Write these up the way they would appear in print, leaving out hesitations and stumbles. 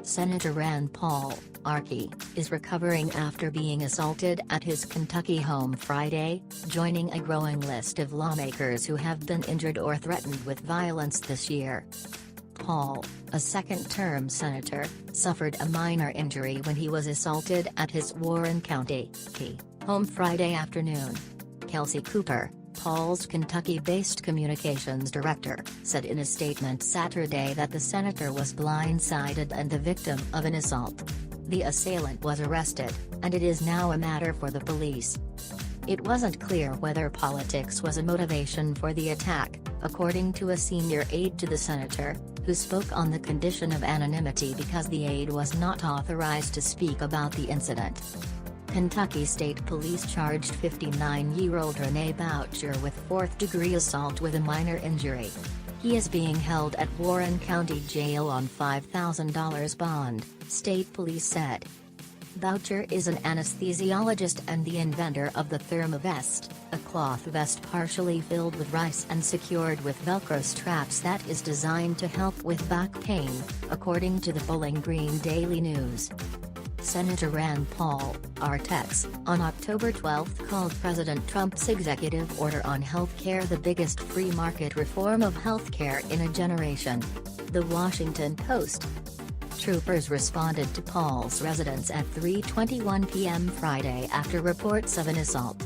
Senator Rand Paul, RK, is recovering after being assaulted at his Kentucky home Friday, joining a growing list of lawmakers who have been injured or threatened with violence this year. Paul, a second-term senator, suffered a minor injury when he was assaulted at his Warren County home Friday afternoon. Kelsey Cooper, Paul's Kentucky-based communications director, said in a statement Saturday that the senator was blindsided and the victim of an assault. The assailant was arrested, and it is now a matter for the police. It wasn't clear whether politics was a motivation for the attack, according to a senior aide to the senator, who spoke on the condition of anonymity because the aide was not authorized to speak about the incident. Kentucky State Police charged 59-year-old Renee Boucher with fourth-degree assault with a minor injury. He is being held at Warren County Jail on $5,000 bond, state police said. Boucher is an anesthesiologist and the inventor of the ThermaVest, a cloth vest partially filled with rice and secured with Velcro straps that is designed to help with back pain, according to the Bowling Green Daily News. Senator Rand Paul, RTX, on October 12 called President Trump's executive order on health care the biggest free market reform of health care in a generation. The Washington Post. Troopers responded to Paul's residence at 3:21 p.m. Friday after reports of an assault.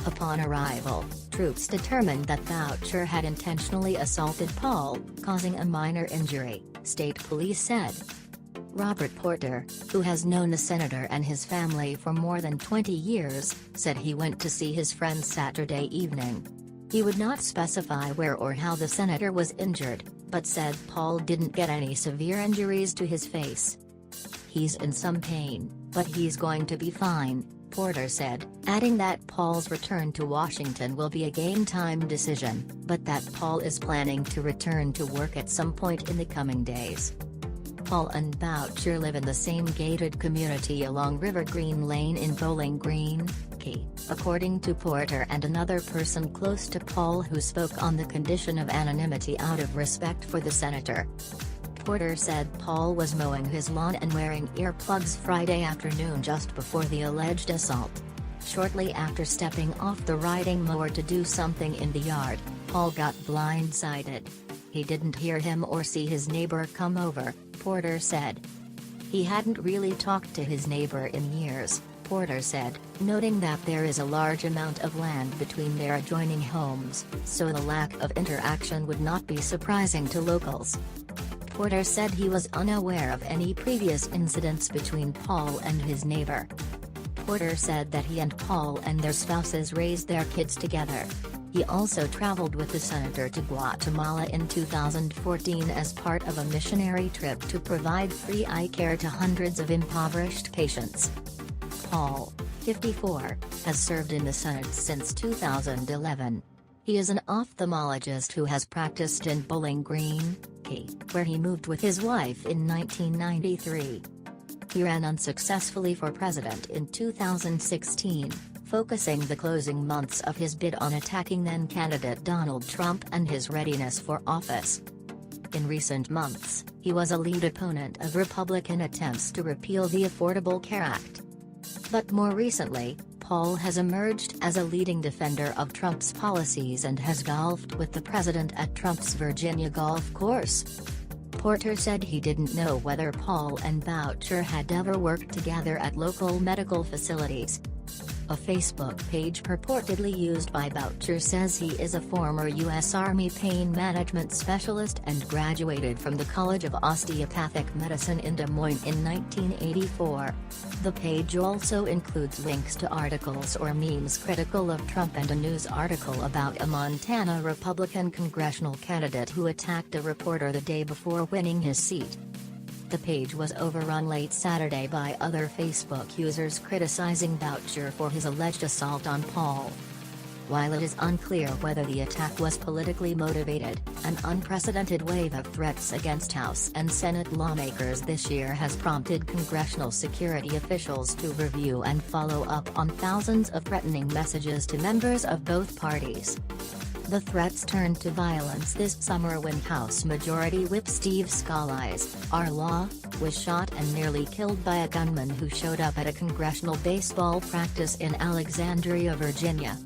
Upon arrival, troops determined that Boucher had intentionally assaulted Paul, causing a minor injury, state police said. Robert Porter, who has known the senator and his family for more than 20 years, said he went to see his friend Saturday evening. He would not specify where or how the senator was injured, but said Paul didn't get any severe injuries to his face. He's in some pain, but he's going to be fine, Porter said, adding that Paul's return to Washington will be a game-time decision, but that Paul is planning to return to work at some point in the coming days. Paul and Boucher live in the same gated community along River Green Lane in Bowling Green, according to Porter and another person close to Paul who spoke on the condition of anonymity out of respect for the senator. Porter said Paul was mowing his lawn and wearing earplugs Friday afternoon just before the alleged assault. Shortly after stepping off the riding mower to do something in the yard, Paul got blindsided. He didn't hear him or see his neighbor come over, Porter said. He hadn't really talked to his neighbor in years, Porter said, noting that there is a large amount of land between their adjoining homes, so the lack of interaction would not be surprising to locals. Porter said he was unaware of any previous incidents between Paul and his neighbor. Porter said that he and Paul and their spouses raised their kids together. He also traveled with the senator to Guatemala in 2014 as part of a missionary trip to provide free eye care to hundreds of impoverished patients. Paul, 54, has served in the Senate since 2011. He is an ophthalmologist who has practiced in Bowling Green, where he moved with his wife in 1993. He ran unsuccessfully for president in 2016. Focusing the closing months of his bid on attacking then-candidate Donald Trump and his readiness for office. In recent months, he was a lead opponent of Republican attempts to repeal the Affordable Care Act. But more recently, Paul has emerged as a leading defender of Trump's policies and has golfed with the president at Trump's Virginia golf course. Porter said he didn't know whether Paul and Boucher had ever worked together at local medical facilities. A Facebook page purportedly used by Boucher says he is a former U.S. Army pain management specialist and graduated from the College of Osteopathic Medicine in Des Moines in 1984. The page also includes links to articles or memes critical of Trump and a news article about a Montana Republican congressional candidate who attacked a reporter the day before winning his seat. The page was overrun late Saturday by other Facebook users criticizing Boucher for his alleged assault on Paul. While it is unclear whether the attack was politically motivated, an unprecedented wave of threats against House and Senate lawmakers this year has prompted congressional security officials to review and follow up on thousands of threatening messages to members of both parties. The threats turned to violence this summer when House Majority Whip Steve Scalise, R-Law, was shot and nearly killed by a gunman who showed up at a congressional baseball practice in Alexandria, Virginia.